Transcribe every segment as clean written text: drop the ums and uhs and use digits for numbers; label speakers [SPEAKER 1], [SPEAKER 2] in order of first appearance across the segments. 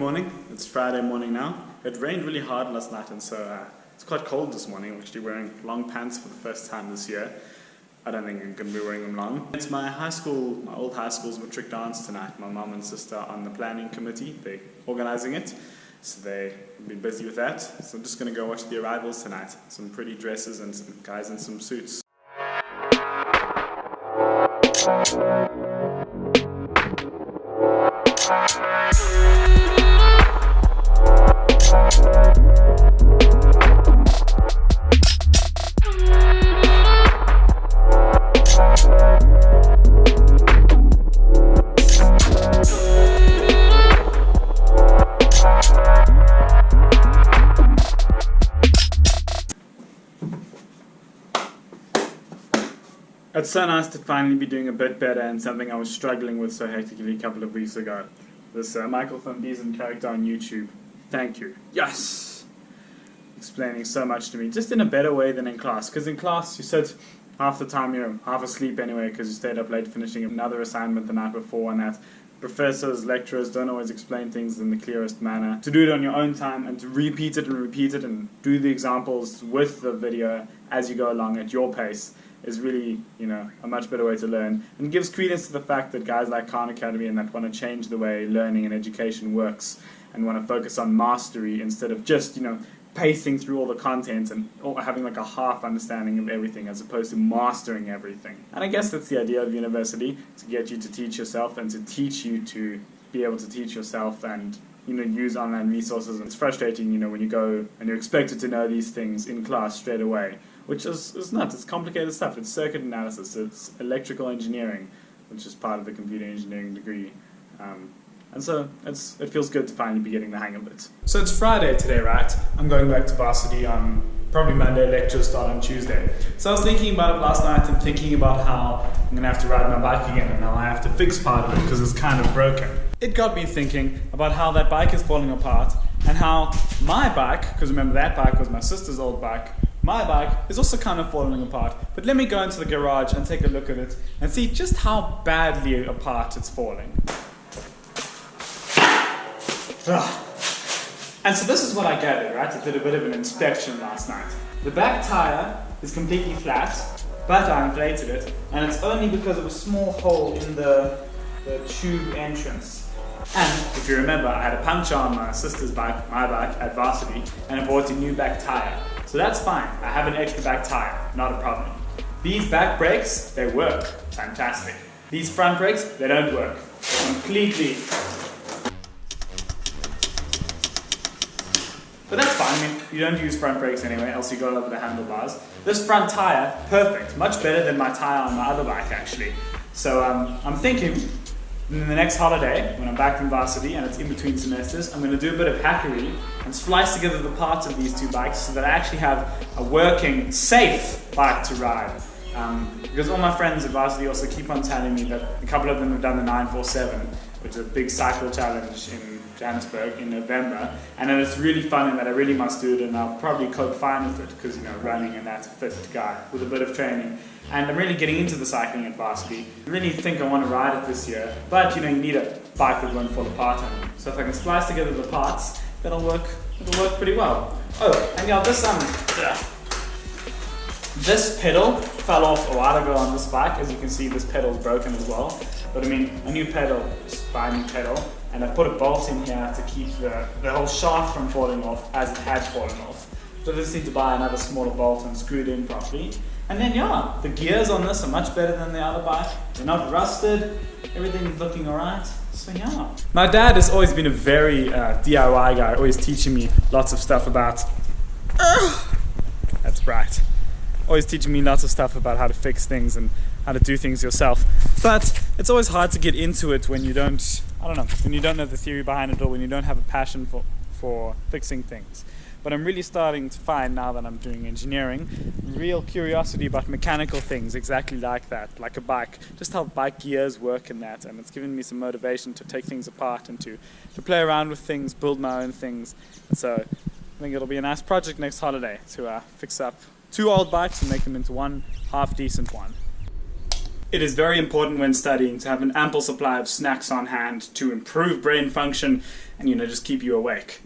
[SPEAKER 1] morning. It's Friday morning now. It rained really hard last night, and so it's quite cold this morning. I'm actually wearing long pants for the first time this year. I don't think I'm going to be wearing them long. It's my old high school's Matric dance tonight. My mum and sister are on the planning committee. They're organising it, so they've been busy with that. So I'm just going to go watch the arrivals tonight. Some pretty dresses and some guys in some suits. It's so nice to finally be doing a bit better and something I was struggling with so hectically a couple of weeks ago. This Michael van Beason character on YouTube. Thank you. Yes! Explaining so much to me, just in a better way than in class. Because in class you sit half the time, half asleep anyway because you stayed up late finishing another assignment the night before, and that professors, lecturers don't always explain things in the clearest manner. To do it on your own time and to repeat it and do the examples with the video as you go along at your pace is really, a much better way to learn, and gives credence to the fact that guys like Khan Academy and that want to change the way learning and education works and want to focus on mastery instead of just, pacing through all the content and having like a half understanding of everything as opposed to mastering everything. And I guess that's the idea of university, to get you to teach yourself and to teach you to be able to teach yourself and use online resources. It's frustrating, when you go and you're expected to know these things in class straight away, which is nuts. It's complicated stuff. It's circuit analysis. It's electrical engineering, which is part of the computer engineering degree. And so it feels good to finally be getting the hang of it. So it's Friday today, right? I'm going back to Varsity on probably Monday. Lectures start on Tuesday. So I was thinking about it last night and thinking about how I'm going to have to ride my bike again and how I have to fix part of it because it's kind of broken. It got me thinking about how that bike is falling apart and how my bike, because remember that bike was my sister's old bike, my bike is also kind of falling apart. But let me go into the garage and take a look at it and see just how badly apart it's falling. And so this is what I gathered, right? I did a bit of an inspection last night. The back tire is completely flat, but I inflated it, and it's only because of a small hole in the tube entrance. And if you remember, I had a puncture on my sister's bike, my bike, at Varsity, and I bought a new back tire. So that's fine. I have an extra back tire, not a problem. These back brakes, they work. Fantastic. These front brakes, they don't work. Completely. But that's fine. You don't use front brakes anyway, else you go over the handlebars. This front tire, perfect. Much better than my tire on my other bike, actually. So I'm thinking, in the next holiday, when I'm back from Varsity and it's in between semesters, I'm going to do a bit of hackery and splice together the parts of these two bikes so that I actually have a working, safe bike to ride. Because all my friends at Varsity also keep on telling me that a couple of them have done the 947, which is a big cycle challenge in Johannesburg in November, and that it's really fun and that I really must do it, and I'll probably cope fine with it because running and that's a fit guy with a bit of training. And I'm really getting into the cycling at Varsity. I really think I want to ride it this year, but you need a bike that won't fall apart on you. So if I can splice together the parts, that'll work pretty well. Oh, and this pedal fell off a while ago on this bike. As you can see, this pedal's broken as well. But a new pedal, just buy a new pedal, and I put a bolt in here to keep the whole shaft from falling off as it had fallen off. So I just need to buy another smaller bolt and screw it in properly. And then the gears on this are much better than the other bike. They're not rusted, everything's looking alright. So my dad has always been a very DIY guy, always teaching me lots of stuff about... That's right. Always teaching me lots of stuff about how to fix things and how to do things yourself. But it's always hard to get into it when you don't know the theory behind it, or when you don't have a passion for fixing things. But I'm really starting to find, now that I'm doing engineering, real curiosity about mechanical things exactly like that, like a bike, just how bike gears work in that, and it's given me some motivation to take things apart and to play around with things, build my own things. And so I think it'll be a nice project next holiday to fix up two old bikes and make them into one half decent one. It is very important when studying to have an ample supply of snacks on hand to improve brain function and, just keep you awake.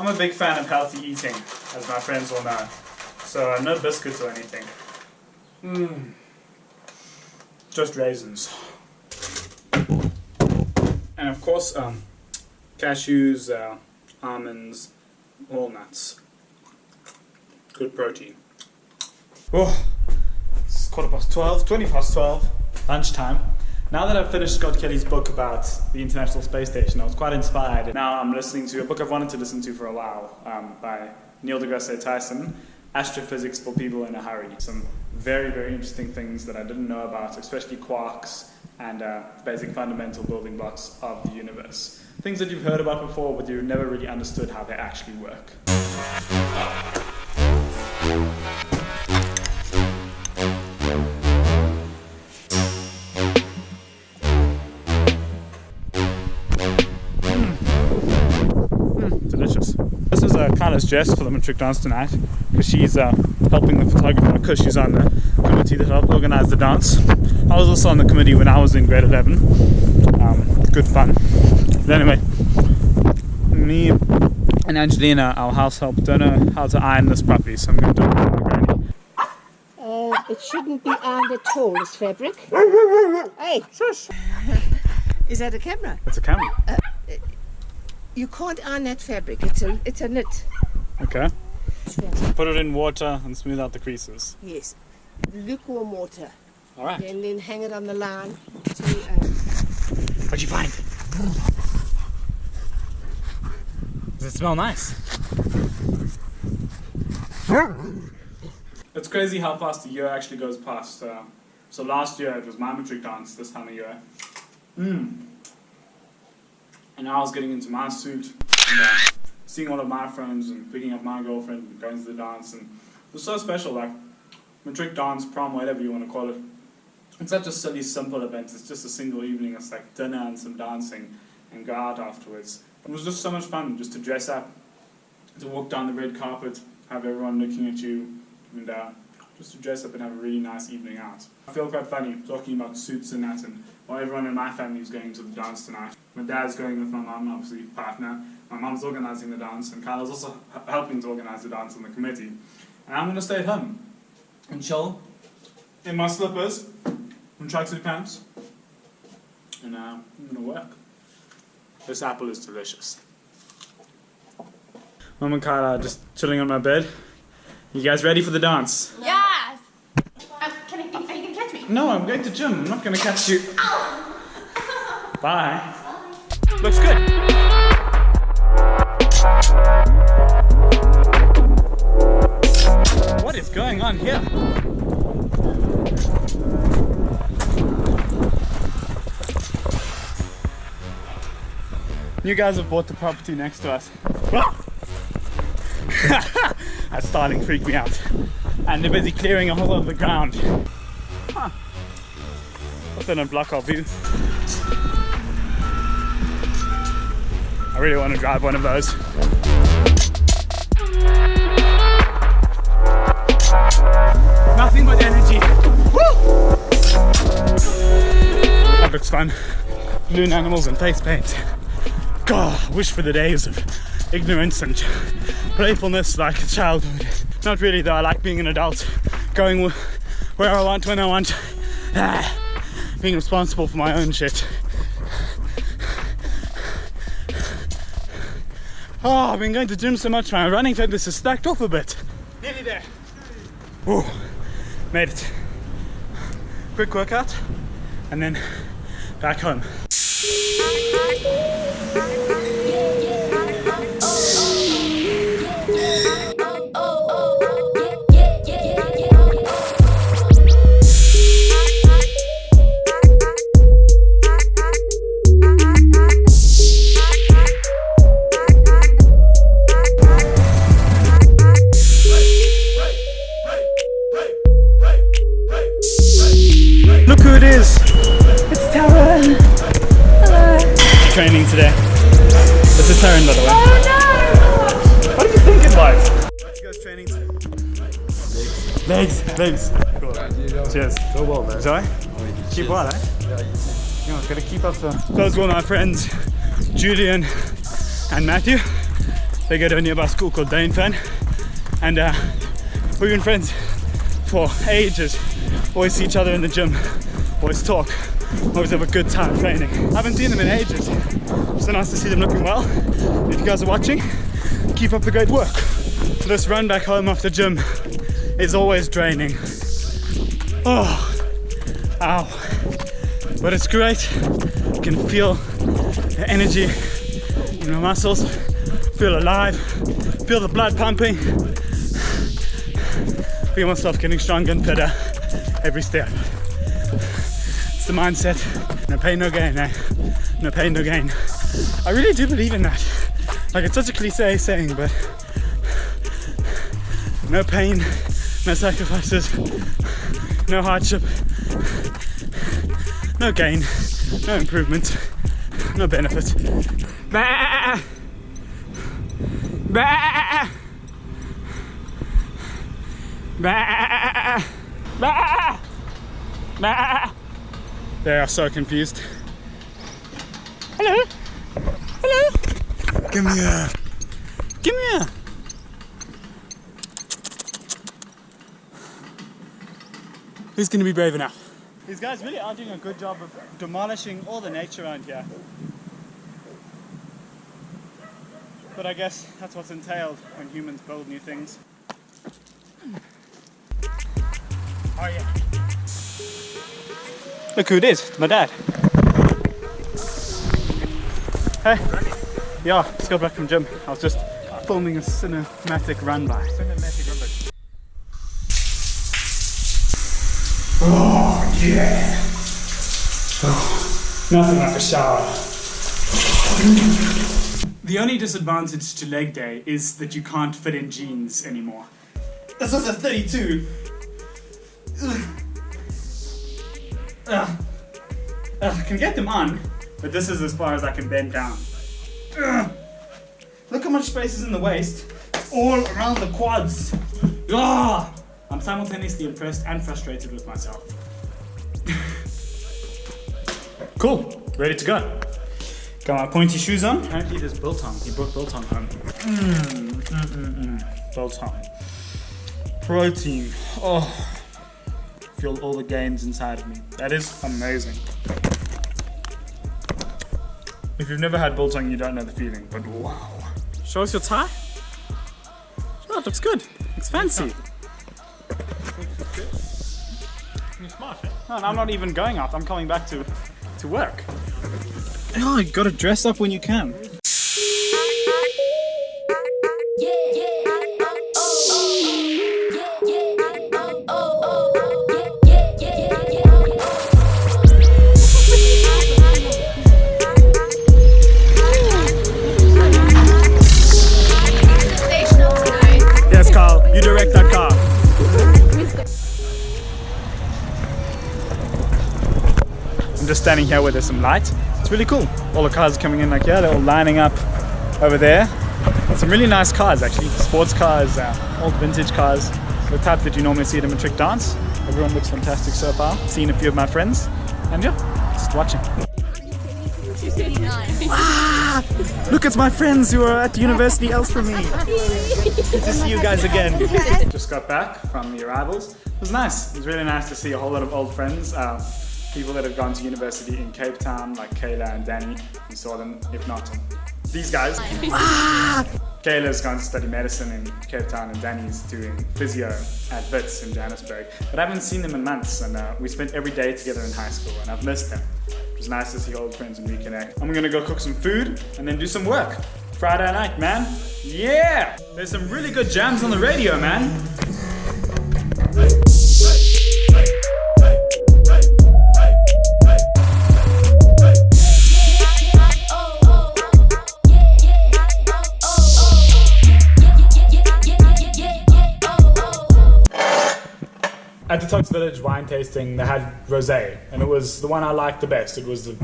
[SPEAKER 1] I'm a big fan of healthy eating, as my friends will know. So no biscuits or anything. Just raisins. And of course, cashews, almonds, walnuts. Good protein. Oh, it's 20 past 12, lunchtime. Now that I've finished Scott Kelly's book about the International Space Station, I was quite inspired. Now I'm listening to a book I've wanted to listen to for a while, by Neil deGrasse Tyson, Astrophysics for People in a Hurry. Some very, very interesting things that I didn't know about, especially quarks and basic fundamental building blocks of the universe. Things that you've heard about before, but you've never really understood how they actually work. Delicious. This is Kyla's Jess for the Matric dance tonight, because she's helping the photographer, because she's on the committee that helped organize the dance. I was also on the committee when I was in grade 11. Good fun. But anyway, me and Angelina, our house help, don't know how to iron this properly, so I'm going to do it with my granny.
[SPEAKER 2] It shouldn't be ironed at all, this fabric. Hey!
[SPEAKER 1] Shush!
[SPEAKER 2] Is that a camera?
[SPEAKER 1] It's a camera.
[SPEAKER 2] You can't iron that fabric, it's a knit.
[SPEAKER 1] Okay. Put it in water and smooth out the creases.
[SPEAKER 2] Yes. Lukewarm water.
[SPEAKER 1] Alright.
[SPEAKER 2] And then hang it on the line to...
[SPEAKER 1] What'd you find? Does it smell nice? It's crazy how fast a year actually goes past. So last year it was my Matric dance this time of year. And I was getting into my suit and seeing all of my friends and picking up my girlfriend and going to the dance, and it was so special. Like Matric dance, prom, whatever you want to call it. It's such a silly, simple event. It's just a single evening. It's like dinner and some dancing and go out afterwards. It was just so much fun just to dress up, to walk down the red carpet, have everyone looking at you, and just to dress up and have a really nice evening out. I feel quite funny talking about suits and that, and well, everyone in my family is going to the dance tonight. My dad's going with my mum, obviously partner. My mum's organising the dance, and Kyla's also helping to organise the dance on the committee. And I'm going to stay at home and chill in my slippers and tracksuit pants, and I'm going to work. This apple is delicious. Mum and Kyla are just chilling on my bed. You guys ready for the dance?
[SPEAKER 3] Yes! Are you going to catch me?
[SPEAKER 1] No, I'm going to gym. I'm not going to catch you.
[SPEAKER 3] Ow!
[SPEAKER 1] Bye. Looks good. What is going on here? You guys have bought the property next to us. That's starting to freak me out. And they're busy clearing a whole lot of the ground. Huh. Hope they don't block our view. I really want to drive one of those. Nothing but energy. Woo! That looks fun. Balloon animals and face paint. God, I wish for the days of ignorance and playfulness like childhood. Not really though, I like being an adult. Going where I want, when I want. Being responsible for my own shit. Oh, I've been going to gym so much, my running fitness is stacked off a bit. Nearly there. Ooh, made it. Quick workout, and then back home. Look who it is! It's Taryn! Hello! Training today. This is Taryn, by the way.
[SPEAKER 3] Oh no!
[SPEAKER 1] What did you think it was? What you guys training today? Legs. Cool. Cheers.
[SPEAKER 4] Go well, man.
[SPEAKER 1] Sorry? Keep well, eh?
[SPEAKER 4] Yeah, you too.
[SPEAKER 1] Gotta keep up the... Those were my friends, Julian and Matthew. They go to a nearby school called Danefen. And we've been friends for ages. Always see each other in the gym. Always talk. Always have a good time training. I haven't seen them in ages. So nice to see them looking well. If you guys are watching, keep up the great work. This run back home after gym is always draining. Oh, ow. But it's great. You can feel the energy in your muscles, feel alive, feel the blood pumping, feel myself getting stronger and fitter every step. It's the mindset. No pain, no gain, eh? No pain, no gain. I really do believe in that. Like, it's such a cliche saying, but no pain, no sacrifices, no hardship, no gain, no improvement, no benefit. Bah! Bah! Bah! Bah! Bah! They are so confused. Hello? Hello? Come here. Come here. Who's going to be brave enough? These guys really are doing a good job of demolishing all the nature around here. But I guess that's what's entailed when humans build new things. Oh yeah. Look who it is, it's my dad. Hey. Yeah, just got back from gym. I was just filming a cinematic run by. Oh yeah. Oh, nothing like a shower. The only disadvantage to leg day is that you can't fit in jeans anymore. This was a 32. I can get them on, but this is as far as I can bend down. Look how much space is in the waist. It's all around the quads. I'm simultaneously impressed and frustrated with myself. Cool, ready to go. Got my pointy shoes on. Apparently there's biltong. He brought biltong home. Biltong. Protein. Oh. Feel all the gains inside of me. That is amazing. If you've never had biltong, you don't know the feeling, but wow. Show us your tie. Oh, it looks good. Looks fancy.
[SPEAKER 4] You're smart, eh?
[SPEAKER 1] No, I'm not even going out. I'm coming back to work. Oh, you gotta dress up when you can. Yes, Carl, you direct that car. I'm just standing here where there's some light. It's really cool. All the cars are coming in like here, they're all lining up over there. Some really nice cars actually, sports cars, old vintage cars, the type that you normally see at a Matric dance. Everyone looks fantastic so far. Seen a few of my friends, and yeah, just watching. Look, it's my friends who are at university else from me. Good to see you guys again. Just got back from the arrivals. It was nice. It was really nice to see a whole lot of old friends. People that have gone to university in Cape Town, like Kayla and Danny. We saw them, if not these guys. Kayla's gone to study medicine in Cape Town and Danny's doing physio at Wits in Johannesburg. But I haven't seen them in months, and we spent every day together in high school, and I've missed them. It was nice to see old friends and reconnect. I'm gonna go cook some food and then do some work. Friday night, man. Yeah! There's some really good jams on the radio, man. At the Tux Village wine tasting, they had rosé, and it was the one I liked the best. It was the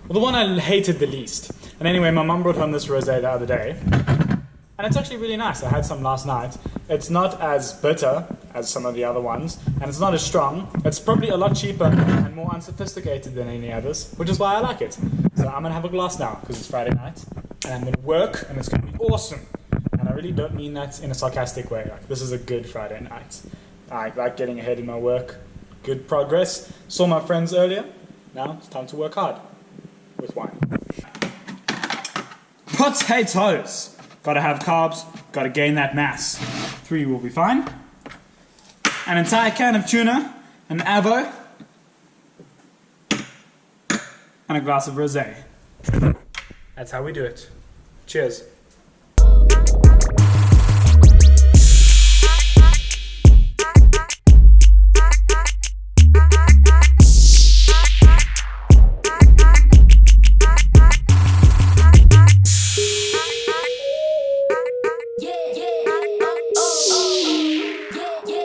[SPEAKER 1] one I hated the least. And anyway, my mum brought home this rosé the other day, and it's actually really nice. I had some last night. It's not as bitter as some of the other ones, and it's not as strong. It's probably a lot cheaper and more unsophisticated than any others, which is why I like it. So I'm gonna have a glass now because it's Friday night, and I'm gonna work, and it's gonna be awesome. And I really don't mean that in a sarcastic way. Like, this is a good Friday night. I like getting ahead in my work. Good progress. Saw my friends earlier. Now it's time to work hard with wine. Potatoes. Gotta have carbs. Gotta gain that mass. 3 will be fine. An entire can of tuna, an avo, and a glass of rosé. That's how we do it. Cheers.